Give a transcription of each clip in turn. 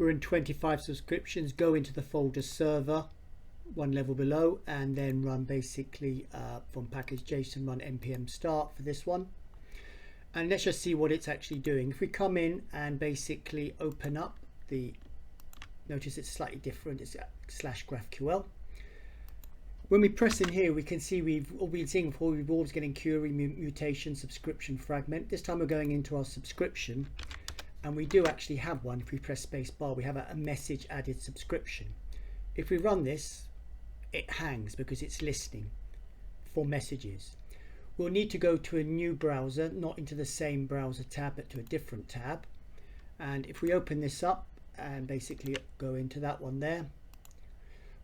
we're in 25 subscriptions, go into the folder server one level below, and then run basically from package JSON, run npm start for this one. And let's just see what it's actually doing. If we come in and basically open up the, notice it's slightly different, it's /GraphQL. When we press in here, we can see we've all been seeing before, we've always getting query, mutation, subscription, fragment. This time we're going into our subscription, and we do actually have one. If we press space bar, we have a message added subscription. If we run this, it hangs because it's listening for messages. We'll need to go to a new browser, not into the same browser tab, but to a different tab. And if we open this up and basically go into that one there,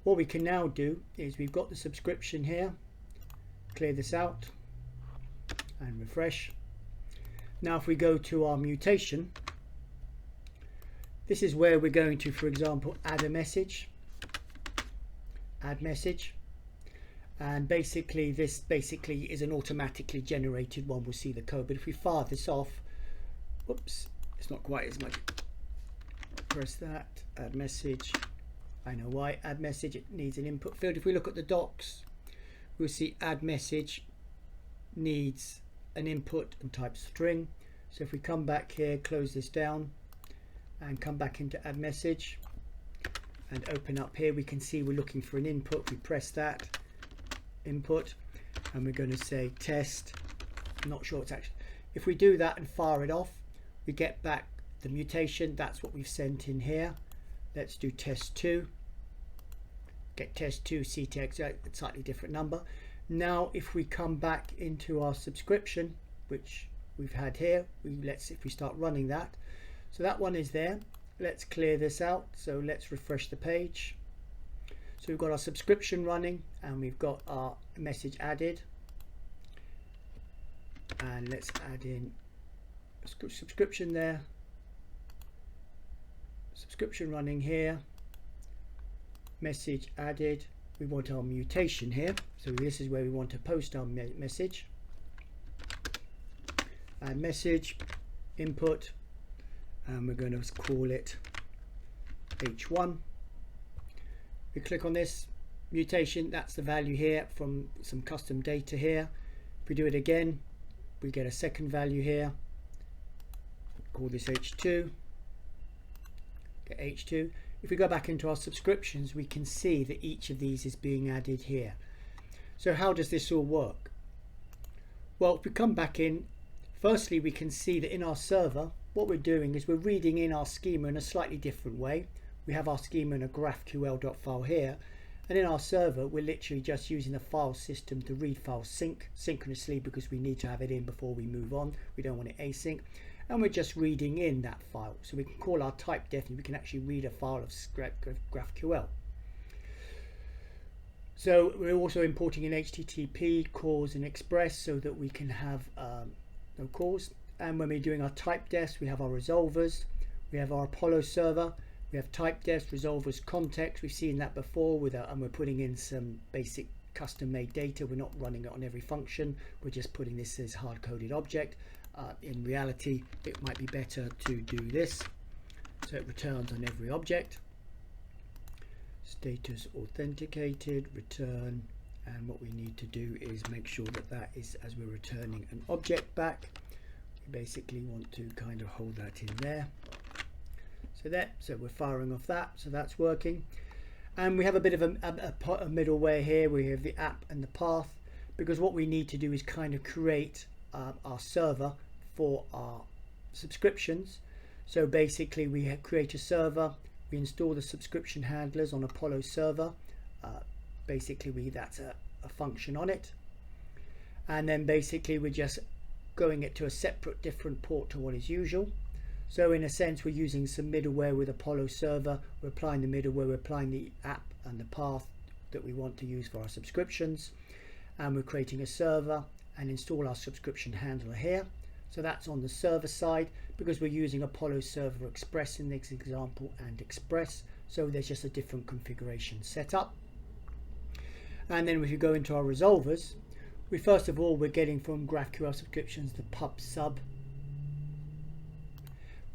what we can now do is we've got the subscription here, clear this out and refresh. Now if we go to our mutation, this is where we're going to, for example, add a message, add message, and basically this basically is an automatically generated one. We'll see the code, but if we fire this off, whoops, it's not quite as much. Press that, add message. I know why, add message, it needs an input field. If we look at the docs, we'll see add message needs an input and type string. So if we come back here, close this down and come back into add message and open up here, we can see we're looking for an input. We press that, input, and we're going to say test. I'm not sure it's actually, if we do that and fire it off, we get back the mutation. That's what we've sent in here. Let's do test2, get test2 ctx, a slightly different number. Now if we come back into our subscription, which we've had here, if we start running that, so that one is there. Let's clear this out, so let's refresh the page. So we've got our subscription running and we've got our message added, and let's add in a subscription there, subscription running here, message added. We want our mutation here, so this is where we want to post our message. Add message, input, and we're going to call it h1. We click on this mutation, that's the value here from some custom data here. If we do it again, we get a second value here, call this h2, get h2. If we go back into our subscriptions, we can see that each of these is being added here. So how does this all work? Well, if we come back in, firstly we can see that in our server what we're doing is we're reading in our schema in a slightly different way. We have our schema in a GraphQL.file here, and in our server we're literally just using the file system to read files synchronously because we need to have it in before we move on. We don't want it async, and we're just reading in that file. So we can call our type def and we can actually read a file of GraphQL. So we're also importing in HTTP, CORS and Express so that we can have no CORS. And when we're doing our type defs, we have our resolvers, we have our Apollo server, we have type defs, resolvers, context. We've seen that before and we're putting in some basic custom made data. We're not running it on every function, we're just putting this as hard coded object. In reality it might be better to do this, so it returns on every object. Status authenticated, return, and what we need to do is make sure that that is, as we're returning an object back, we basically want to kind of hold that in there. So we're firing off that, so that's working. And we have a bit of a middleware here. We have the app and the path, because what we need to do is kind of create our server for our subscriptions. So basically we create a server, we install the subscription handlers on Apollo server. Basically that's a function on it, and then basically we're just going it to a separate different port to what is usual. So in a sense we're using some middleware with Apollo server. We're applying the middleware, we're applying the app and the path that we want to use for our subscriptions, and we're creating a server and install our subscription handler here. So that's on the server side, because we're using Apollo Server Express in this example and Express, so there's just a different configuration set up. And then if you go into our resolvers, we first of all we're getting from GraphQL subscriptions the pub sub.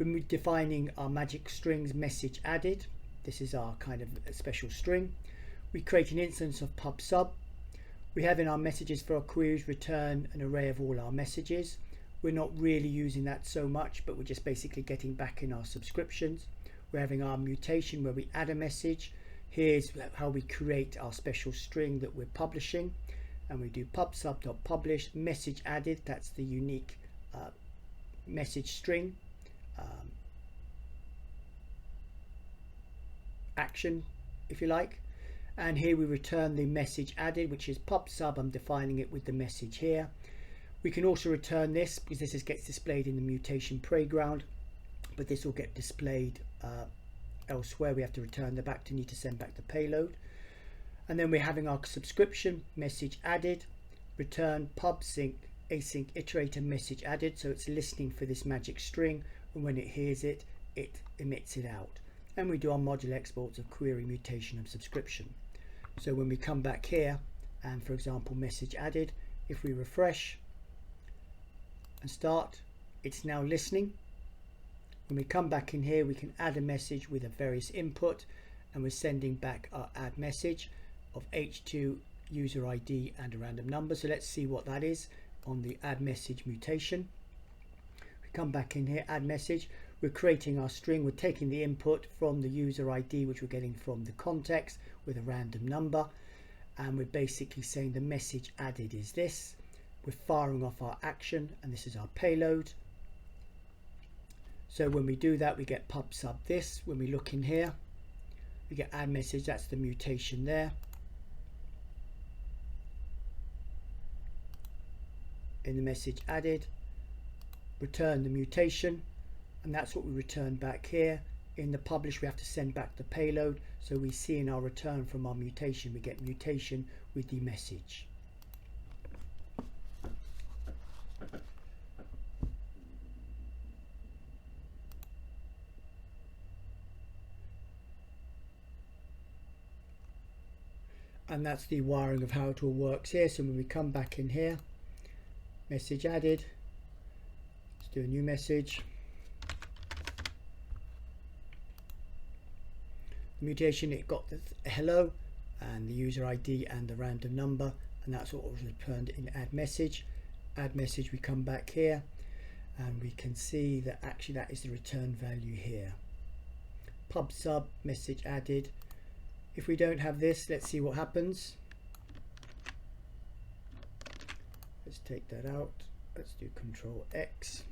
We're defining our magic strings message added. This is our kind of special string. We create an instance of pub sub. We have in our messages for our queries return an array of all our messages. We're not really using that so much, but we're just basically getting back in our subscriptions. We're having our mutation where we add a message. Here's how we create our special string that we're publishing, and we do pub sub.publish message added. That's the unique message string action, if you like. And here we return the message added, which is pub sub. I'm defining it with the message here. We can also return this because this gets displayed in the mutation playground, but this will get displayed elsewhere. We have to return the back to need to send back the payload. And then we're having our subscription message added, return pub sync async iterator message added. So it's listening for this magic string, and when it hears it, it emits it out. And we do our module exports of query, mutation, and subscription. So when we come back here and, for example, message added, if we refresh and start, it's now listening. When we come back in here, we can add a message with a various input, and we're sending back our add message of h2 user ID and a random number. So let's see what that is on the add message mutation. We come back in here, add message. We're creating our string. We're taking the input from the user ID, which we're getting from the context, with a random number, and we're basically saying the message added is this. We're firing off our action, and this is our payload. So when we do that, we get pub sub this. When we look in here, we get add message. That's the mutation there. In the message added, return the mutation, and that's what we return back here. In the publish, we have to send back the payload, so we see in our return from our mutation, we get mutation with the message. And that's the wiring of how it all works here. So when we come back in here, message added, let's do a new message. Mutation, it got the hello and the user ID and the random number, and that's what was returned in add message. Add message, we come back here and we can see that actually that is the return value here. Pub sub message added. If we don't have this, let's see what happens. Let's take that out. Let's do Control X.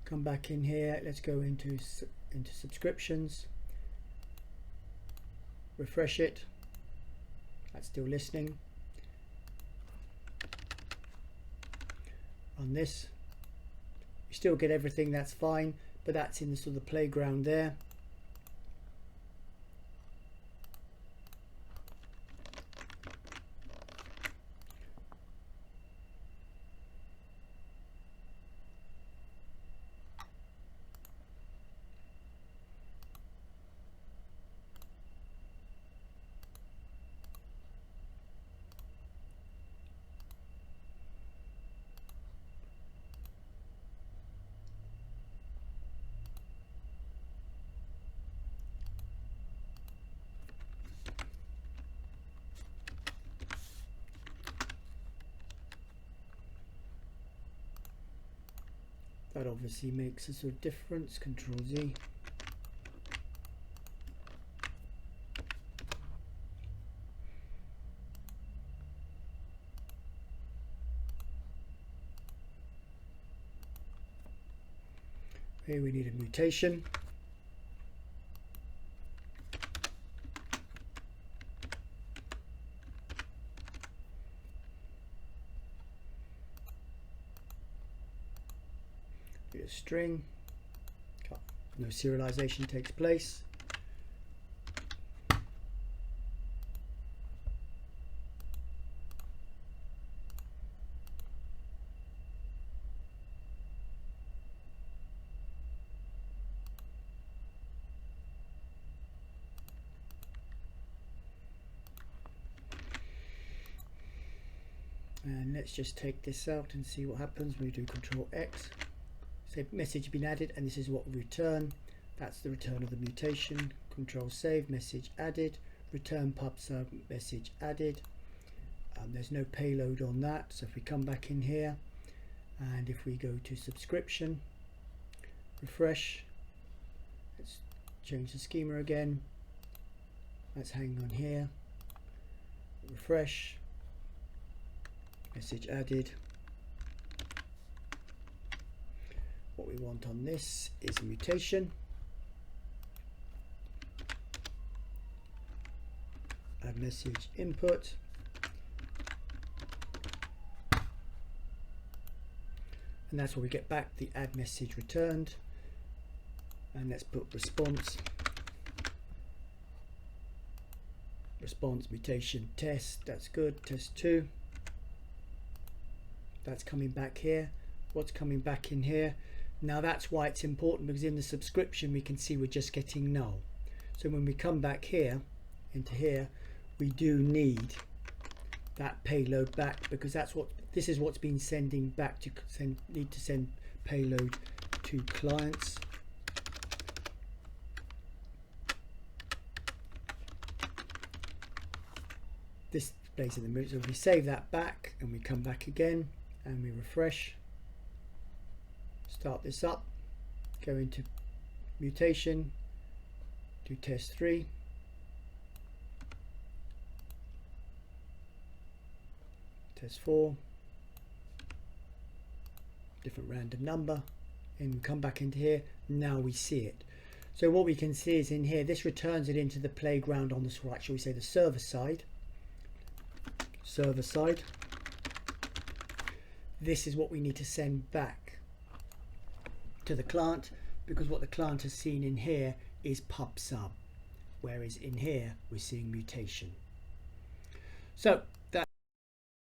Come back in here. Let's go into subscriptions. Refresh it. That's still listening. On this, you still get everything. That's fine, but that's in the sort of playground there. That obviously makes a sort of difference. Control Z. Here we need a mutation. A string, no serialization takes place. And let's just take this out and see what happens when we do Control X. say message been added, and this is what we return. That's the return of the mutation. Control save, message added, return pub sub, message added. There's no payload on that, so if we come back in here and if we go to subscription, refresh, let's change the schema again, let's hang on here, refresh, message added. What we want on this is a mutation, add message input, and that's where we get back the add message returned. And let's put response mutation test. That's good. Test 2. That's coming back here. What's coming back in here? Now that's why it's important, because in the subscription we can see we're just getting null. So when we come back here into here, we do need that payload back, because this is what's been sending back to need to send payload to clients. This plays in the middle. So if we save that back and we come back again and we refresh, start this up, go into mutation, do test 3, test 4, different random number, and we come back into here. Now we see it. So what we can see is in here, this returns it into the playground on the, or actually we say the server side. This is what we need to send back to the client, because what the client has seen in here is pub sub, whereas in here we're seeing mutation. So